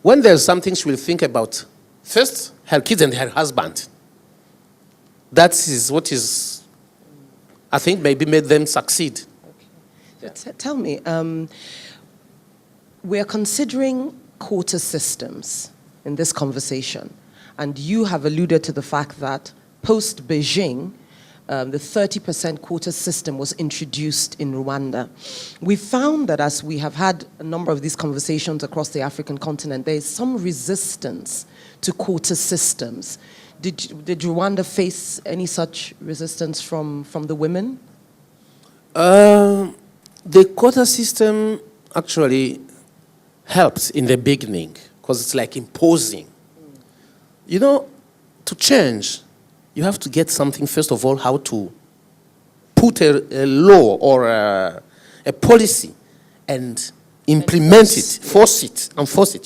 when there's something she will think about, first, her kids and her husband. That is what is, I think, maybe made them succeed. Okay. So tell me, we're considering quota systems in this conversation, and you have alluded to the fact that post-Beijing, the 30% quota system was introduced in Rwanda. We found that as we have had a number of these conversations across the African continent, there is some resistance to quota systems. Did Rwanda face any such resistance from the women? The quota system actually helps in the beginning because it's like imposing. You know, to change, you have to get something, first of all, how to put a law or a policy and implement it, force it.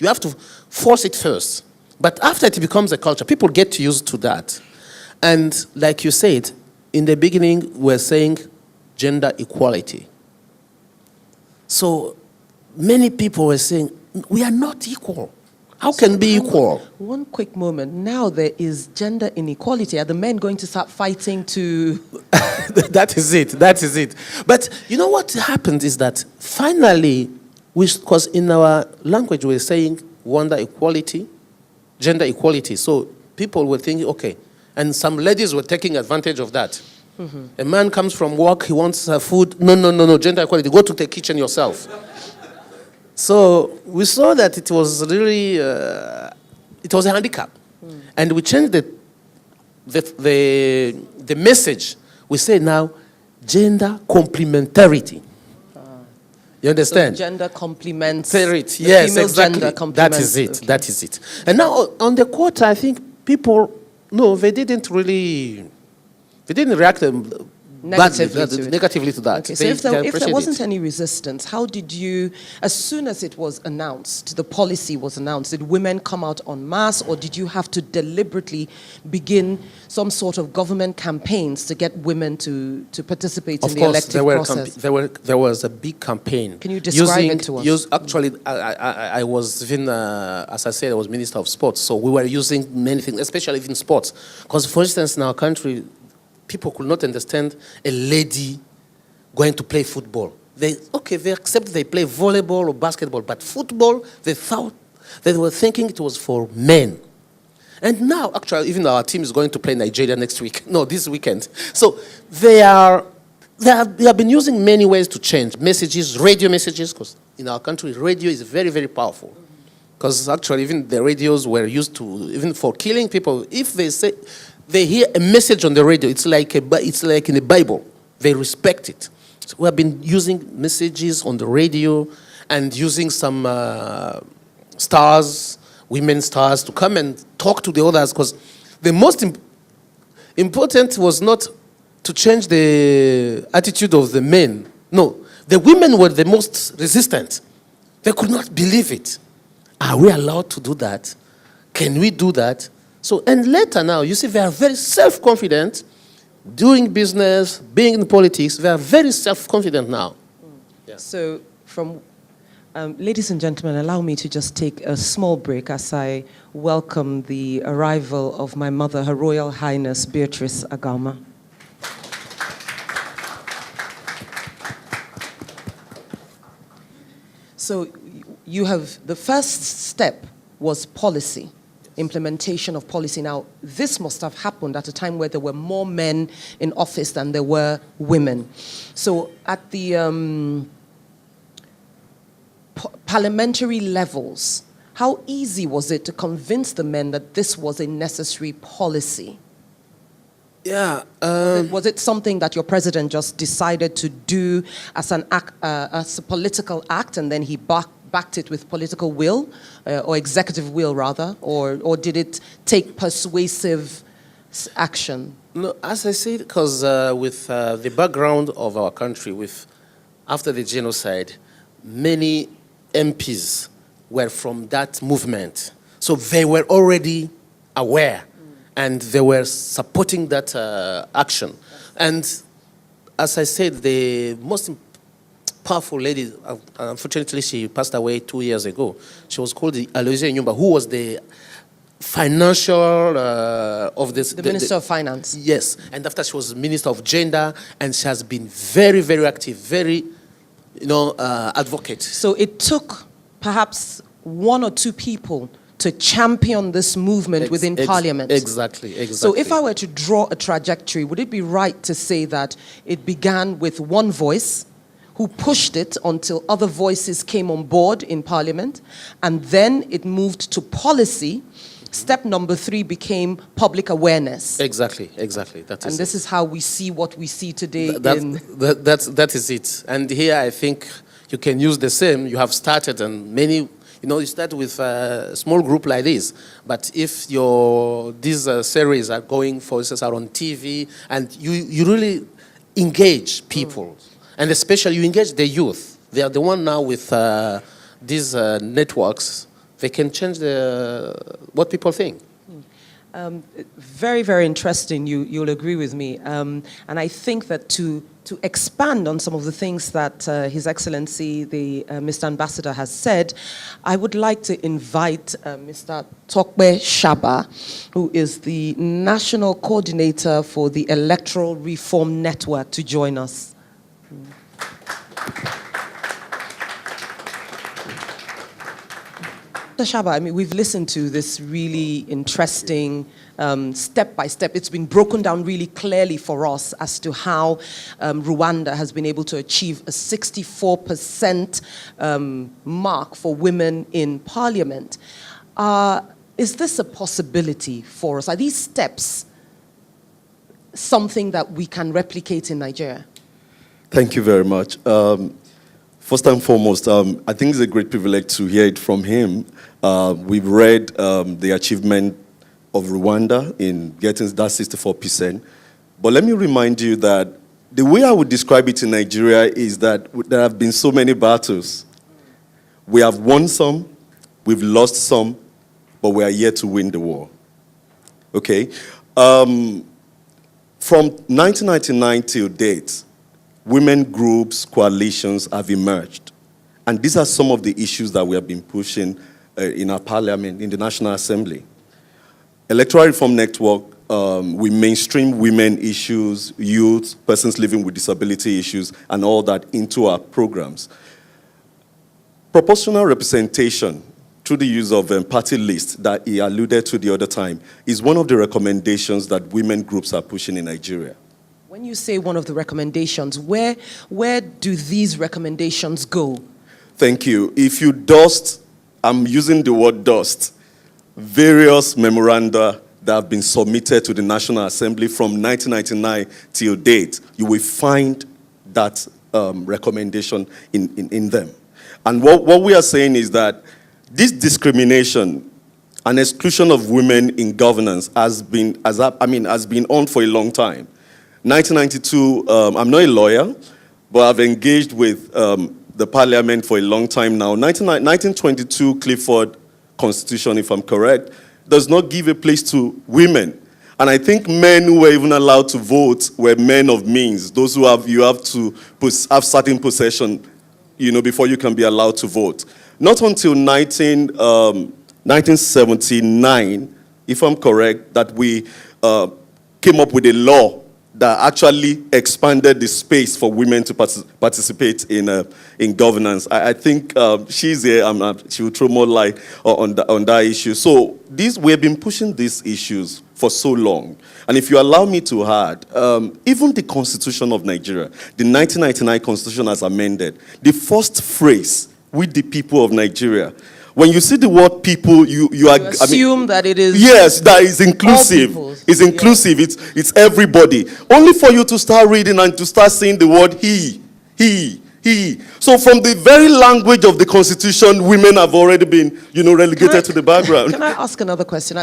You have to force it first. But after it becomes a culture, people get used to that. And like you said, in the beginning, we're saying gender equality. So many people were saying, we are not equal. How can we be equal? One quick moment. Now there is gender inequality. Are the men going to start fighting to... That is it. But you know what happened is that finally, because in our language we're saying gender equality. So people were thinking, okay, and some ladies were taking advantage of that. Mm-hmm. A man comes from work, he wants food. No, gender equality. Go to the kitchen yourself. So we saw that it was really, it was a handicap. Mm. And we changed the message. We say now, gender complementarity. You understand? So gender complements. Yes, exactly. That is it. Okay. That is it. And now on the quota, I think people, they didn't react negatively to that. Okay, so if there wasn't any resistance, how did you, as soon as it was announced, the policy was announced, did women come out en masse, or did you have to deliberately begin some sort of government campaigns to get women to participate in the elective process? There was a big campaign. Can you describe it to us? Actually, I was even, as I said, I was Minister of Sports, so we were using many things, especially in sports. Because, for instance, in our country, people could not understand a lady going to play football. They accept they play volleyball or basketball, but football, they were thinking it was for men. And now, actually, even our team is going to play Nigeria this weekend. So they have been using many ways to change messages, radio messages, because in our country, radio is very, very powerful. Because actually, even the radios were used to, even for killing people, if they hear a message on the radio, it's like in the Bible. They respect it. So we have been using messages on the radio and using some women stars, to come and talk to the others, because the most important was not to change the attitude of the men. No, the women were the most resistant. They could not believe it. Are we allowed to do that? Can we do that? So, and later now, you see, they are very self-confident, doing business, being in politics. They are very self-confident now. Yeah. So, ladies and gentlemen, allow me to just take a small break as I welcome the arrival of my mother, Her Royal Highness Beatrice Agama. So, the first step was policy. Implementation of policy. Now, this must have happened at a time where there were more men in office than there were women. So at the parliamentary levels, how easy was it to convince the men that this was a necessary policy? Yeah. Was it something that your president just decided to do as an act, as a political act, and then he backed it with political will, or executive will rather, or did it take persuasive action? No, as I said, because with the background of our country, after the genocide, many MPs were from that movement. So they were already aware, and they were supporting that action. And as I said, powerful lady. Unfortunately, she passed away 2 years ago. She was called the Aloysia Nyumba, who was the financial of this. The Minister of Finance. Yes, and after she was Minister of Gender, and she has been very, very active, very, advocate. So it took perhaps one or two people to champion this movement within Parliament. Exactly. So if I were to draw a trajectory, would it be right to say that it began with one voice who pushed it until other voices came on board in Parliament, and then it moved to policy? Step number 3 became public awareness. Exactly. That is and this is how we see what we see today. That is it. And here I think you can use the same. You have started, and many, you start with a small group like this. But if these series are going, for instance, are on TV, and you really engage people, and especially you engage the youth. They are the one now with these networks. They can change what people think. Very, very interesting. You'll agree with me. And I think that to expand on some of the things that His Excellency, the Mr. Ambassador, has said, I would like to invite Mr. Tokbe Shaba, who is the National Coordinator for the Electoral Reform Network, to join us. Shaba, I mean, we've listened to this really interesting step by step. It's been broken down really clearly for us as to how Rwanda has been able to achieve a 64% mark for women in Parliament. Is this a possibility for us? Are these steps something that we can replicate in Nigeria? Thank you very much. First and foremost, I think it's a great privilege to hear it from him. We've read the achievement of Rwanda in getting that 64%. But let me remind you that the way I would describe it in Nigeria is that there have been so many battles. We have won some, we've lost some, but we are yet to win the war. Okay? From 1999 till date, women groups, coalitions have emerged. And these are some of the issues that we have been pushing in our parliament, in the National Assembly. Electoral Reform Network, we mainstream women issues, youth, persons living with disability issues, and all that into our programs. Proportional representation through the use of party lists that he alluded to the other time is one of the recommendations that women groups are pushing in Nigeria. When you say one of the recommendations, where do these recommendations go? Thank you. If you dust, I'm using the word dust, various memoranda that have been submitted to the National Assembly from 1999 till date, you will find that recommendation in them. And what we are saying is that this discrimination and exclusion of women in governance has been on for a long time. 1992, I'm not a lawyer, but I've engaged with the parliament for a long time now. 1922 Clifford Constitution, if I'm correct, does not give a place to women. And I think men who were even allowed to vote were men of means. Those who have to have certain possession, before you can be allowed to vote. Not until 1979, if I'm correct, that we came up with a law that actually expanded the space for women to participate in governance. I think she's here. She will throw more light on that issue. So we have been pushing these issues for so long. And if you allow me to add, even the Constitution of Nigeria, the 1999 Constitution as amended, the first phrase, "with the people of Nigeria," when you see the word people, you assume that it is. Yes, that is inclusive. It's inclusive. Yeah. It's everybody. Only for you to start reading and to start saying the word he. So from the very language of the Constitution, women have already been, relegated to the background. Can I ask another question?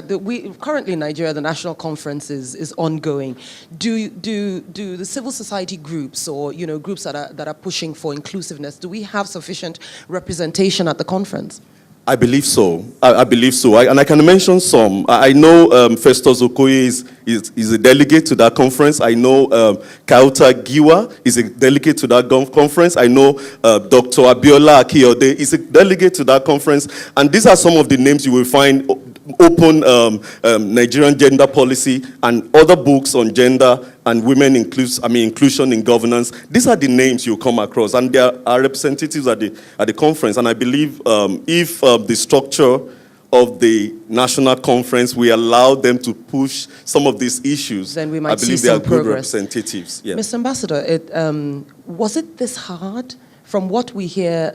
Currently in Nigeria, the national conference is ongoing. Do the civil society groups or groups that are pushing for inclusiveness, do we have sufficient representation at the conference? I believe so. I believe so. And I can mention some. I know Festus Ikoyi is a delegate to that conference. I know Kauta Giwa is a delegate to that conference. I know Dr. Abiola Akiyode is a delegate to that conference. And these are some of the names you will find: Open Nigerian Gender Policy and other books on gender and women inclusion in governance. These are the names you come across, and there are representatives at the conference. And I believe if the structure of the national conference we allow them to push some of these issues, then we might I believe see they are some good progress. representatives. Yeah. Mr. Ambassador, was it this hard? From what we hear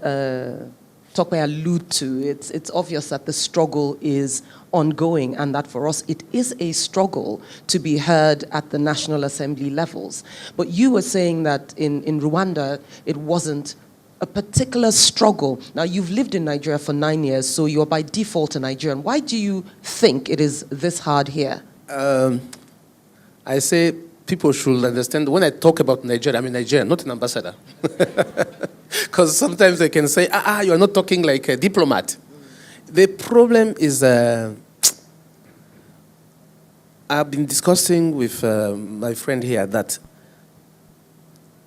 Tokwe allude to, it's obvious that the struggle is ongoing, and that for us it is a struggle to be heard at the National Assembly levels. But you were saying that in Rwanda it wasn't a particular struggle. Now, you've lived in Nigeria for 9 years, so you're by default a Nigerian. Why do you think it is this hard here? I say people should understand, when I talk about Nigeria, I'm a Nigerian, not an ambassador. Because sometimes they can say, you're not talking like a diplomat. The problem is, I've been discussing with my friend here that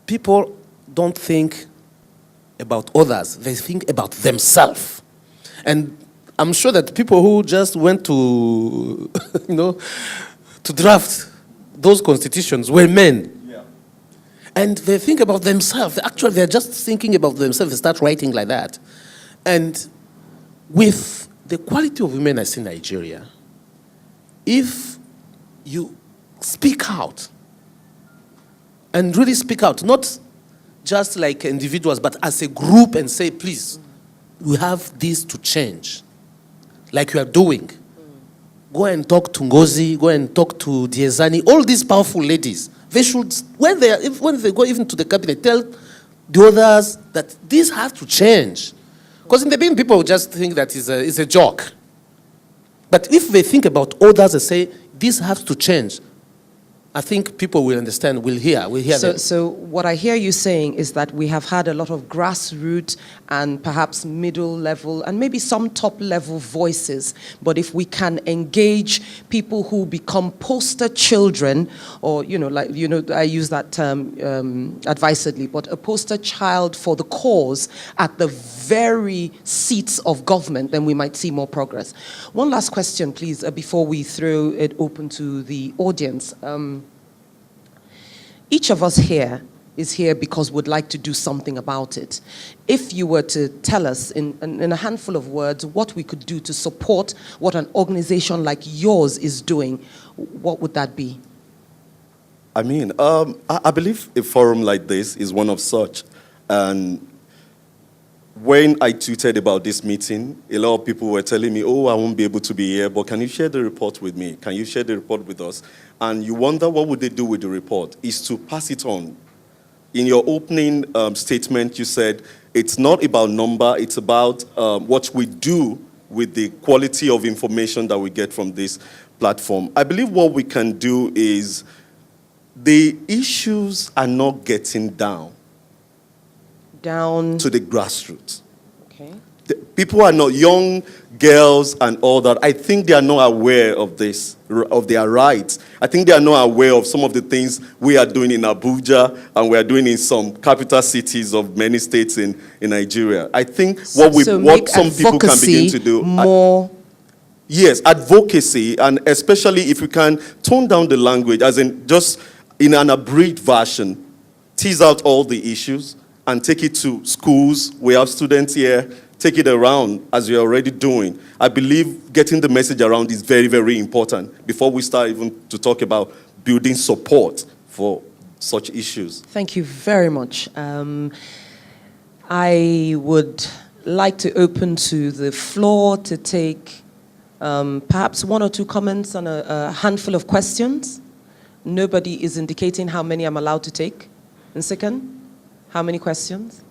people don't think about others, they think about themselves. And I'm sure that people who just went to, to draft those constitutions were men. Yeah. And they think about themselves. Actually, they're just thinking about themselves. They start writing like that. And with the quality of women I see in Nigeria, if you speak out, and really speak out, not just like individuals, but as a group, and say, please, we have this to change, like you are doing. Go and talk to Ngozi, go and talk to Diezani, all these powerful ladies. They should, when they go even to the cabinet, tell the others that this has to change. Because in the beginning, people just think that it's a joke. But if they think about others and say, this has to change, I think people will understand, will hear them. So what I hear you saying is that we have had a lot of grassroots and perhaps middle level and maybe some top level voices. But if we can engage people who become poster children, or, I use that term advisedly, but a poster child for the cause at the very seats of government, then we might see more progress. One last question, please, before we throw it open to the audience. Each of us here is here because we'd like to do something about it. If you were to tell us in a handful of words what we could do to support what an organization like yours is doing, what would that be? I believe a forum like this is one of such. And when I tweeted about this meeting, a lot of people were telling me, I won't be able to be here, but can you share the report with me? Can you share the report with us? And you wonder, what would they do with the report? Is to pass it on. In your opening statement, you said, it's not about number, it's about what we do with the quality of information that we get from this platform. I believe what we can do is, the issues are not getting down to the grassroots. Okay. People are not, young girls and all that, I think they are not aware of this, of their rights. I think they are not aware of some of the things we are doing in Abuja and we are doing in some capital cities of many states in Nigeria. I think what some people can begin to do more. Yes, advocacy, and especially if we can tone down the language, as in just in an abridged version, tease out all the issues and take it to schools. We have students here. Take it around, as you're already doing. I believe getting the message around is very, very important before we start even to talk about building support for such issues. Thank you very much. I would like to open to the floor to take perhaps one or two comments on a handful of questions. Nobody is indicating how many I'm allowed to take. And second, how many questions?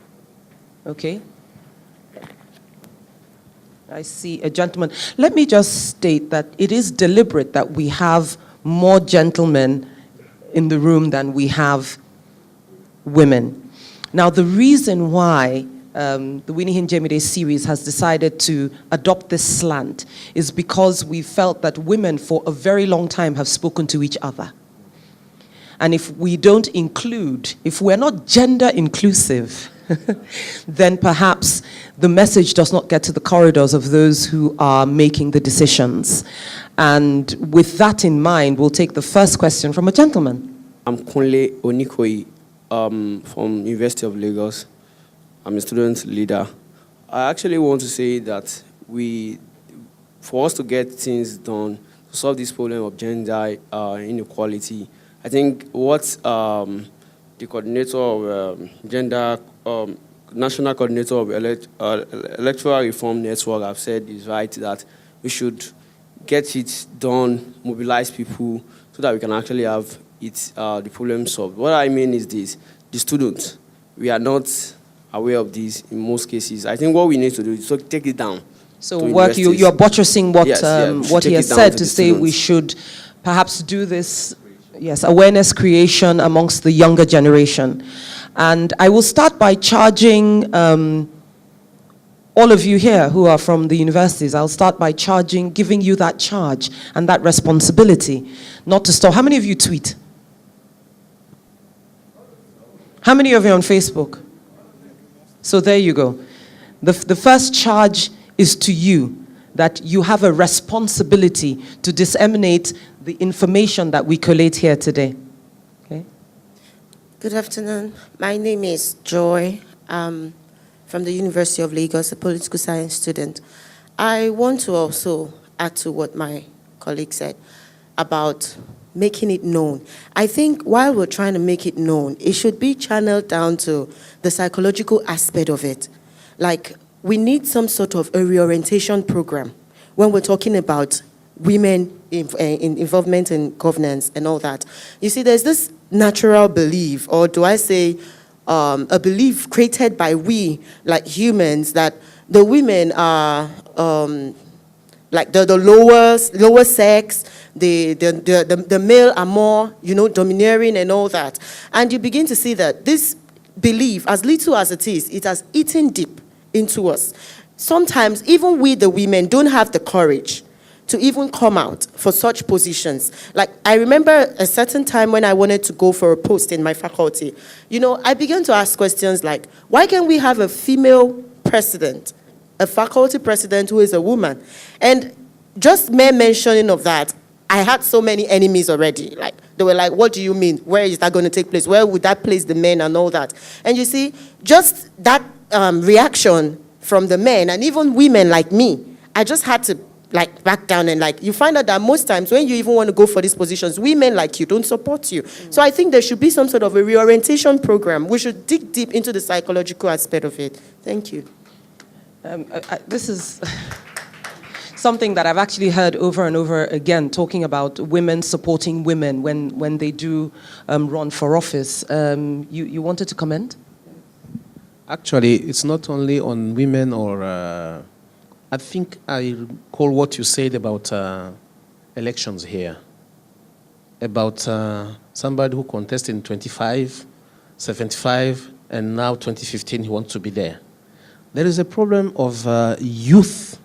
Okay. I see a gentleman. Let me just state that it is deliberate that we have more gentlemen in the room than we have women. Now, the reason why the Winihin Jemide series has decided to adopt this slant is because we felt that women for a very long time have spoken to each other. And if we don't include, if we're not gender inclusive, then perhaps the message does not get to the corridors of those who are making the decisions. And with that in mind, we'll take the first question from a gentleman. I'm Kunle Ikoyi from University of Lagos. I'm a student leader. I actually want to say that for us to get things done, to solve this problem of gender inequality, I think what the coordinator of National Coordinator of Electoral Reform Network have said is right, that we should get it done, mobilize people, so that we can actually have the problem solved. What I mean is this: the students, we are not aware of this in most cases. I think what we need to do is to take it down. So you are buttressing what, what he has said to say we should perhaps do this, yes, awareness creation amongst the younger generation. And I will start by charging all of you here who are from the universities. I'll start by giving you that charge and that responsibility not to stop. How many of you tweet? How many of you on Facebook? So there you go. The first charge is to you, that you have a responsibility to disseminate the information that we collate here today. Okay? Good afternoon. My name is Joy. I'm from the University of Lagos, a political science student. I want to also add to what my colleague said about making it known. I think while we're trying to make it known, it should be channeled down to the psychological aspect of it. Like, we need some sort of a reorientation program when we're talking about women in involvement in governance and all that. You see, there's this natural belief, or do I say a belief created by we, like humans, that the women are like the lower sex, the male are more, domineering and all that. And you begin to see that this belief, as little as it is, it has eaten deep into us. Sometimes even we, the women, don't have the courage to even come out for such positions. Like, I remember a certain time when I wanted to go for a post in my faculty, I began to ask questions like, why can't we have a female president, a faculty president who is a woman? And just mere mentioning of that, I had so many enemies already. Like, they were like, what do you mean? Where is that going to take place? Where would that place the men and all that? And you see, just that reaction from the men and even women like me, I just had to back down, and you find out that most times when you even want to go for these positions, women like you don't support you. So I think there should be some sort of a reorientation program. We should dig deep into the psychological aspect of it. Thank you. This is something that I've actually heard over and over again, talking about women supporting women when they do run for office. You wanted to comment? Actually, it's not only on women or... I think I recall what you said about elections here, about somebody who contested in 25, 75, and now 2015 he wants to be there. There is a problem of youth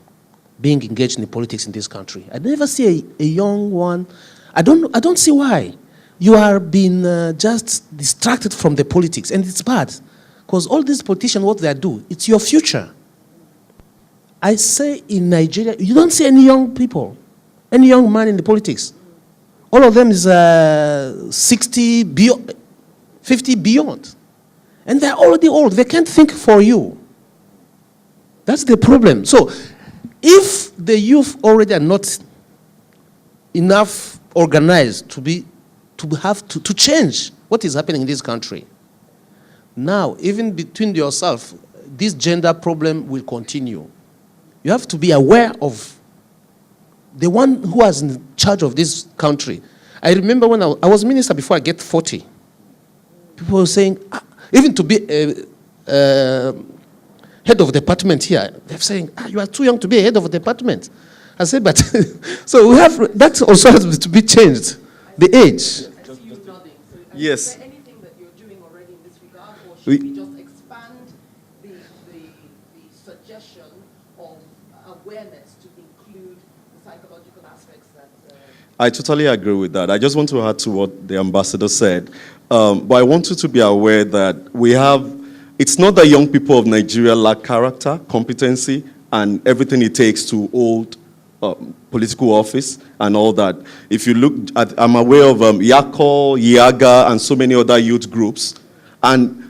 being engaged in the politics in this country. I never see a young one. I don't see why. You are being just distracted from the politics, and it's bad, because all these politicians, what they do, it's your future. I say in Nigeria, you don't see any young people, any young man in the politics. All of them is 60, 50 beyond. And they're already old. They can't think for you. That's the problem. So if the youth already are not enough organized to change what is happening in this country, now, even between yourself, this gender problem will continue. You have to be aware of the one who was in charge of this country. I remember when I was minister before I get 40. People were saying, even to be head of department here, they're saying, you are too young to be a head of a department. I said, but, so that also has to be changed, the age. Yes. Is there anything that you're doing already in this regard, or should we just expand the psychological aspects that... I totally agree with that. I just want to add to what the ambassador said. But I want you to be aware that it's not that young people of Nigeria lack character, competency, and everything it takes to hold political office and all that. If you look at, I'm aware of Yako, Yaga, and so many other youth groups. And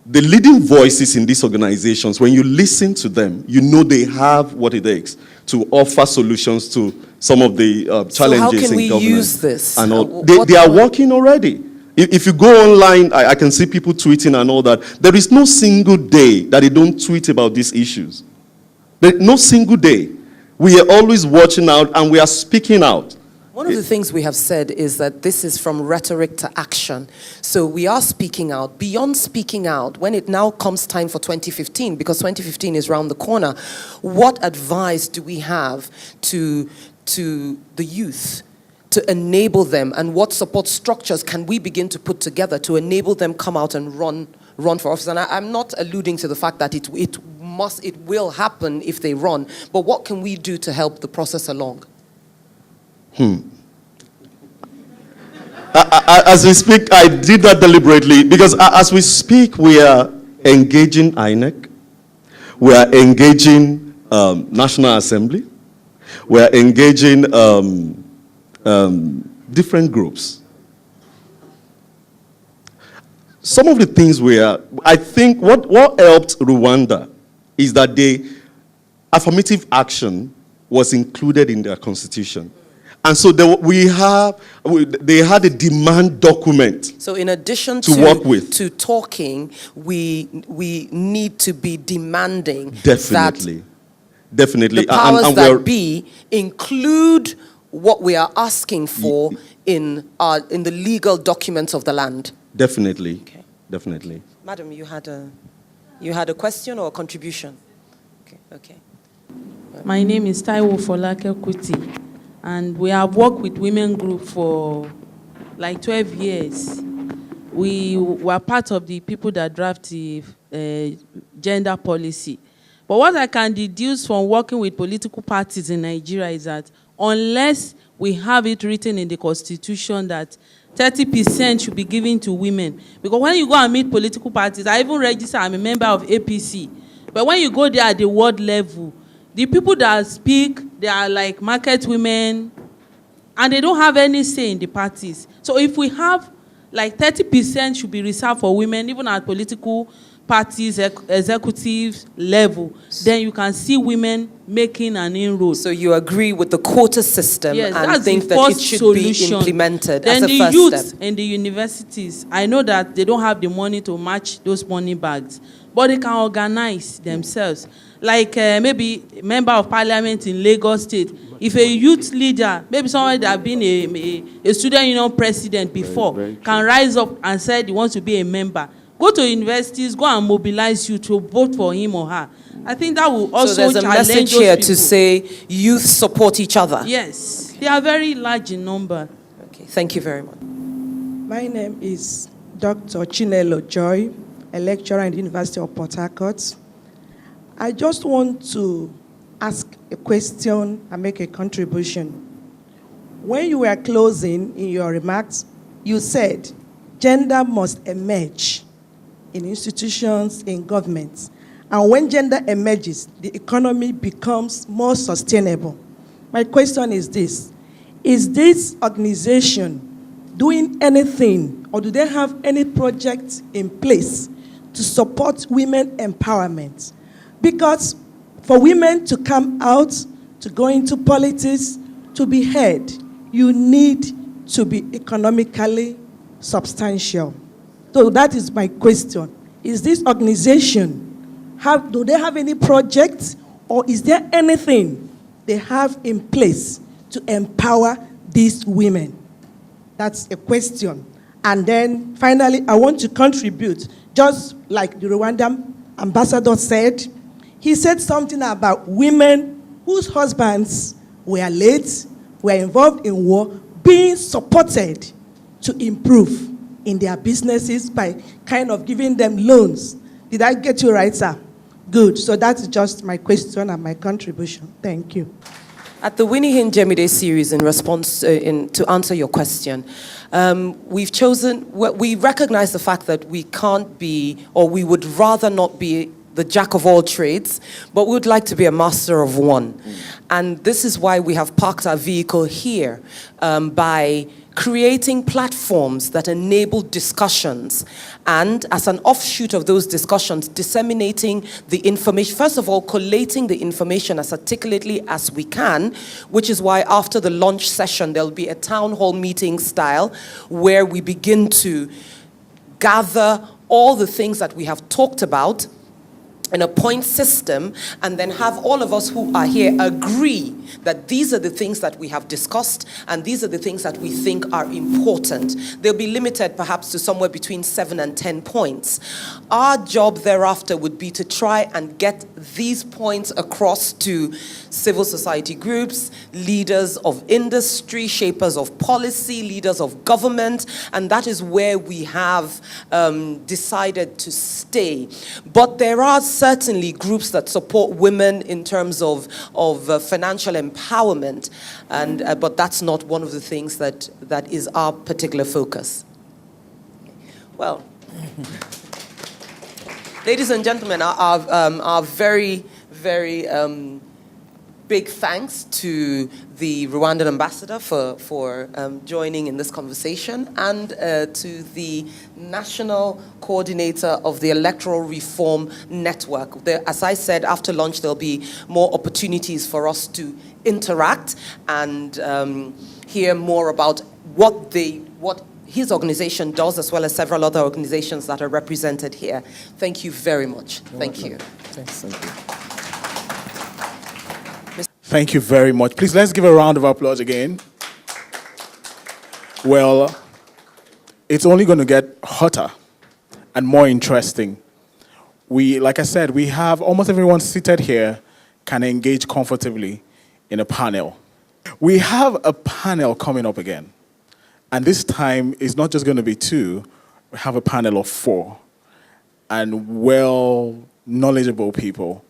the leading voices in these organizations, when you listen to them, you know they have what it takes to offer solutions to some of the challenges in government. So how can we use this? And all. They are working already. If you go online, I can see people tweeting and all that. There is no single day that they don't tweet about these issues. No single day. We are always watching out and we are speaking out. One of the things we have said is that this is from rhetoric to action. So we are speaking out. Beyond speaking out, when it now comes time for 2015, because 2015 is around the corner, what advice do we have to the youth to enable them, and what support structures can we begin to put together to enable them come out and run for office? And I'm not alluding to the fact that it will happen if they run, but what can we do to help the process along? As we speak, I did that deliberately because as we speak, we are engaging INEC, we are engaging National Assembly, we are engaging different groups. Some of the things I think what helped Rwanda is that affirmative action was included in their constitution. And so they had a demand document. So in addition to work with, to talking, we need to be demanding. Definitely. The powers that be include what we are asking for in the legal documents of the land. Definitely. Okay. Definitely. Madam, you had a question or a contribution? Okay. My name is Taiwo Folake Kuti, and we have worked with women group for like 12 years. We were part of the people that draft the gender policy. But what I can deduce from working with political parties in Nigeria is that unless we have it written in the constitution that 30% should be given to women, because when you go and meet political parties, I even register, I'm a member of APC, but when you go there at the world level, the people that speak, they are like market women, and they don't have any say in the parties. So if we have like 30% should be reserved for women, even at political parties, executive level, then you can see women making an inroad. So you agree with the quota system, yes, and think that it should be implemented then as a the first youth step? in the universities, I know that they don't have the money to match those money bags, but they can organize themselves. Like maybe a member of parliament in Lagos State, if a youth leader, maybe someone that has been a student union president before, can rise up and say he wants to be a member, go to universities, go and mobilize you to vote for him or her. I think that will also challenge those people. So there's a message here to say youth support each other. Yes, they are very large in number. Okay, thank you very much. My name is Dr. Chinelo Joy, a lecturer at the University of Port Harcourt. I just want to ask a question and make a contribution. When you were closing in your remarks, you said gender must emerge in institutions, in governments. And when gender emerges, the economy becomes more sustainable. My question is this organization doing anything, or do they have any projects in place to support women empowerment? Because for women to come out, to go into politics, to be heard, you need to be economically substantial. So that is my question. Is this organization, do they have any projects, or is there anything they have in place to empower these women? That's a question. And then finally, I want to contribute, just like the Rwandan ambassador said. He said something about women whose husbands were late, were involved in war, being supported to improve in their businesses by kind of giving them loans. Did I get you right, sir? Good. So that's just my question and my contribution. Thank you. At the Winihin Jemide series, in response to answer your question, we recognize the fact that we can't be, or we would rather not be the jack of all trades, but we would like to be a master of one. And this is why we have parked our vehicle here, by creating platforms that enable discussions, and as an offshoot of those discussions, disseminating the information, first of all, collating the information as articulately as we can, which is why after the launch session, there'll be a town hall meeting style where we begin to gather all the things that we have talked about in a point system, and then have all of us who are here agree that these are the things that we have discussed and these are the things that we think are important. They'll be limited perhaps to somewhere between 7 and 10 points. Our job thereafter would be to try and get these points across to civil society groups, leaders of industry, shapers of policy, leaders of government, and that is where we have decided to stay. But there are certainly groups that support women in terms of financial empowerment, and but that's not one of the things that is our particular focus. Well, ladies and gentlemen, our very, very big thanks to the Rwandan ambassador for joining in this conversation, and to the national coordinator of the Electoral Reform Network. As I said, after lunch there'll be more opportunities for us to interact and hear more about what his organization does, as well as several other organizations that are represented here. Thank you very much. Thank you. Thanks. Thank you very much. Please, let's give a round of applause again. Well, it's only going to get hotter and more interesting. Like I said, we have almost everyone seated here can engage comfortably in a panel. We have a panel coming up again. And this time, it's not just going to be 2. We have a panel of 4. And well, knowledgeable people.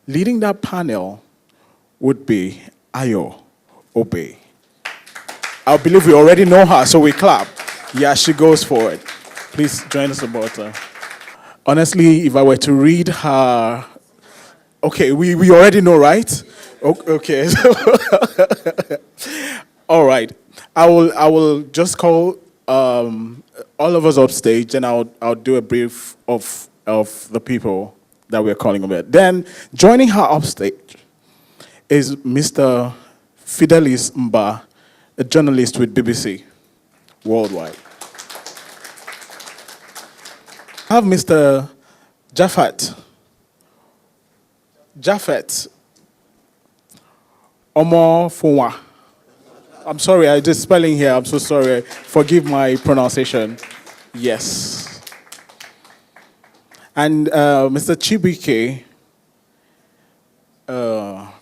Leading that panel would be Ayo Obe. I believe we already know her, so we clap. Yeah, she goes for it. Please join us about her. Honestly, if I were to read her... Okay, we already know, right? Okay. All right. I will just call all of us up stage, and I'll do a brief of the people that we're calling about. Then, joining her upstage is Mr. Fidelis Mba, a journalist with BBC Worldwide. I have Mr. Jafet Omo Funwa. I'm sorry, I did spelling here. I'm so sorry. Forgive my pronunciation. Yes. And Mr. Chibike,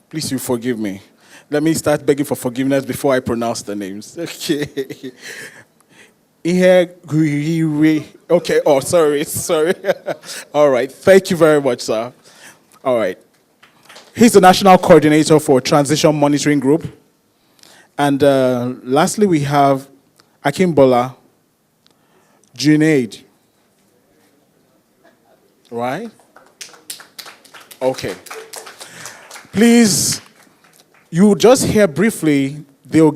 please, you forgive me. Let me start begging for forgiveness before I pronounce the names. Okay. Okay, oh, sorry. All right, thank you very much, sir. All right. He's the National Coordinator for Transition Monitoring Group. And lastly, we have Akimbola Jemide. Right? Okay. Please, you just hear briefly, they'll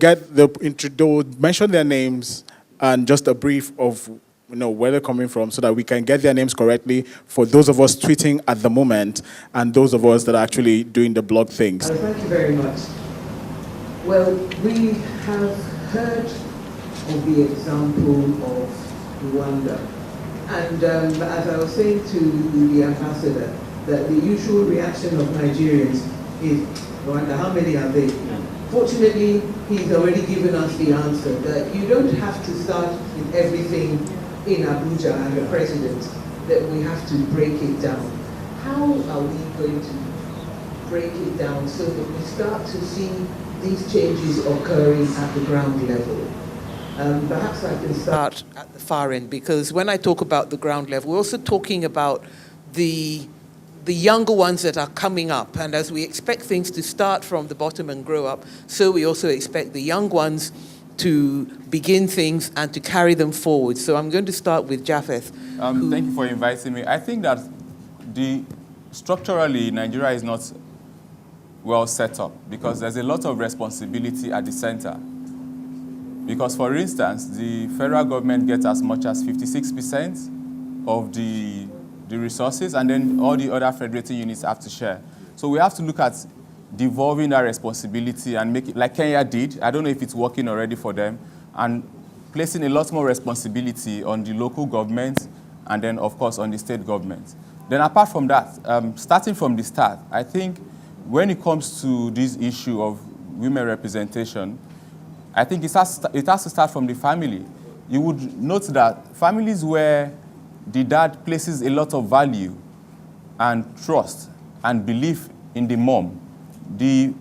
mention their names and just a brief of where they're coming from, so that we can get their names correctly for those of us tweeting at the moment and those of us that are actually doing the blog things. Thank you very much. Well, we have heard of the example of Rwanda. And as I was saying to the ambassador, that the usual reaction of Nigerians is, Rwanda, how many are they? Fortunately, he's already given us the answer, that you don't have to start with everything in Abuja and the president, that we have to break it down. How are we going to break it down so that we start to see these changes occurring at the ground level? Perhaps I can start at the far end, because when I talk about the ground level, we're also talking about the the younger ones that are coming up. And as we expect things to start from the bottom and grow up, so we also expect the young ones to begin things and to carry them forward. So I'm going to start with Japheth. Thank you for inviting me. I think that structurally, Nigeria is not well set up because there's a lot of responsibility at the center. Because, for instance, the federal government gets as much as 56% of the resources, and then all the other federating units have to share. So we have to look at devolving that responsibility and make it, like Kenya did, I don't know if it's working already for them, and placing a lot more responsibility on the local government and then, of course, on the state government. Then apart from that, starting from the start, I think when it comes to this issue of women representation, I think it has to start from the family. You would note that families where the dad places a lot of value and trust and belief in the mom, the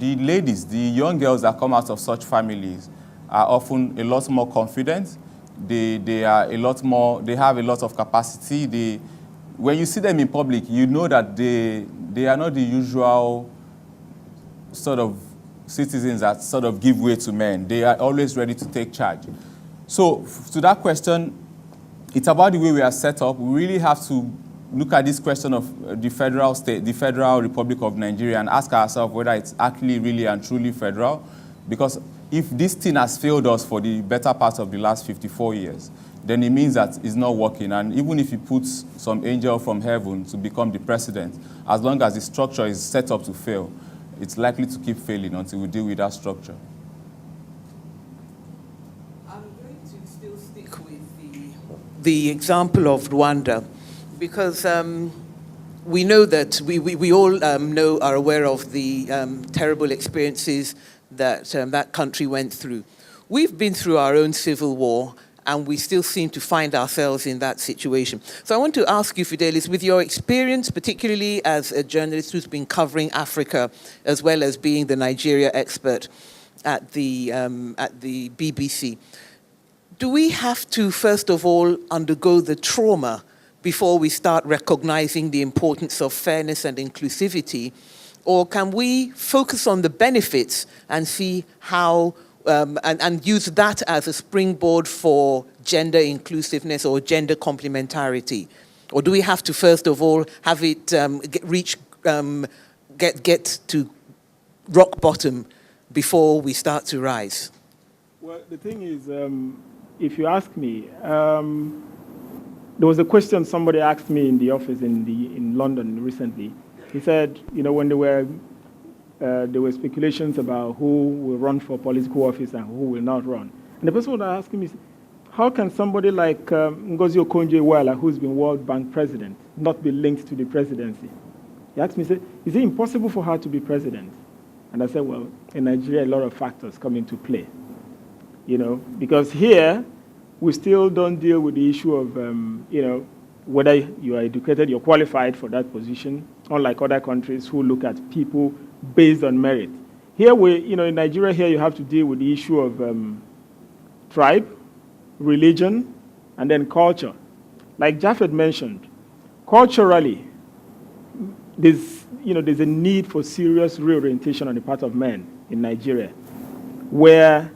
ladies, the young girls that come out of such families are often a lot more confident. They are a lot more, they have a lot of capacity. When you see them in public, you know that they are not the usual sort of citizens that sort of give way to men. They are always ready to take charge. So to that question, it's about the way we are set up. We really have to look at this question of the federal state, the Federal Republic of Nigeria, and ask ourselves whether it's actually really and truly federal. Because if this thing has failed us for the better part of the last 54 years, then it means that it's not working. And even if you put some angel from heaven to become the president, as long as the structure is set up to fail, it's likely to keep failing until we deal with that structure. I'm going to still stick with the example of Rwanda, because we know that we all are aware of the terrible experiences that that country went through. We've been through our own civil war, and we still seem to find ourselves in that situation. So I want to ask you, Fidelis, with your experience, particularly as a journalist who's been covering Africa, as well as being the Nigeria expert at the BBC, do we have to, first of all, undergo the trauma before we start recognizing the importance of fairness and inclusivity? Or can we focus on the benefits and see how and use that as a springboard for gender inclusiveness or gender complementarity? Or do we have to, first of all, have it get to rock bottom before we start to rise? Well, the thing is, if you ask me, there was a question somebody asked me in the office in London recently. He said, when there were speculations about who will run for political office and who will not run. And the person was asking me, how can somebody like Ngozi Okonjo-Iweala, who's been World Bank president, not be linked to the presidency? He asked me, is it impossible for her to be president? And I said, well, in Nigeria, a lot of factors come into play. Because here, we still don't deal with the issue of, whether you are educated, you're qualified for that position, unlike other countries who look at people based on merit. Here, in Nigeria, here you have to deal with the issue of tribe, religion, and then culture. Like Japheth mentioned, culturally, there's a need for serious reorientation on the part of men in Nigeria, where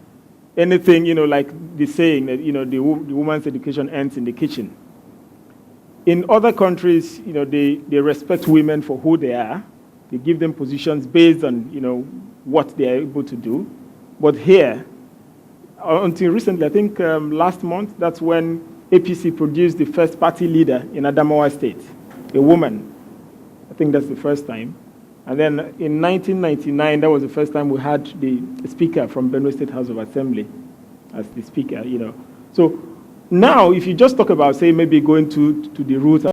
anything, like the saying that, the woman's education ends in the kitchen. In other countries, they respect women for who they are. They give them positions based on, what they are able to do. But here, until recently, I think last month, that's when APC produced the first party leader in Adamawa State, a woman. I think that's the first time. And then in 1999, that was the first time we had the speaker from Benue State House of Assembly as the speaker, So now, if you just talk about, say, maybe going to the roots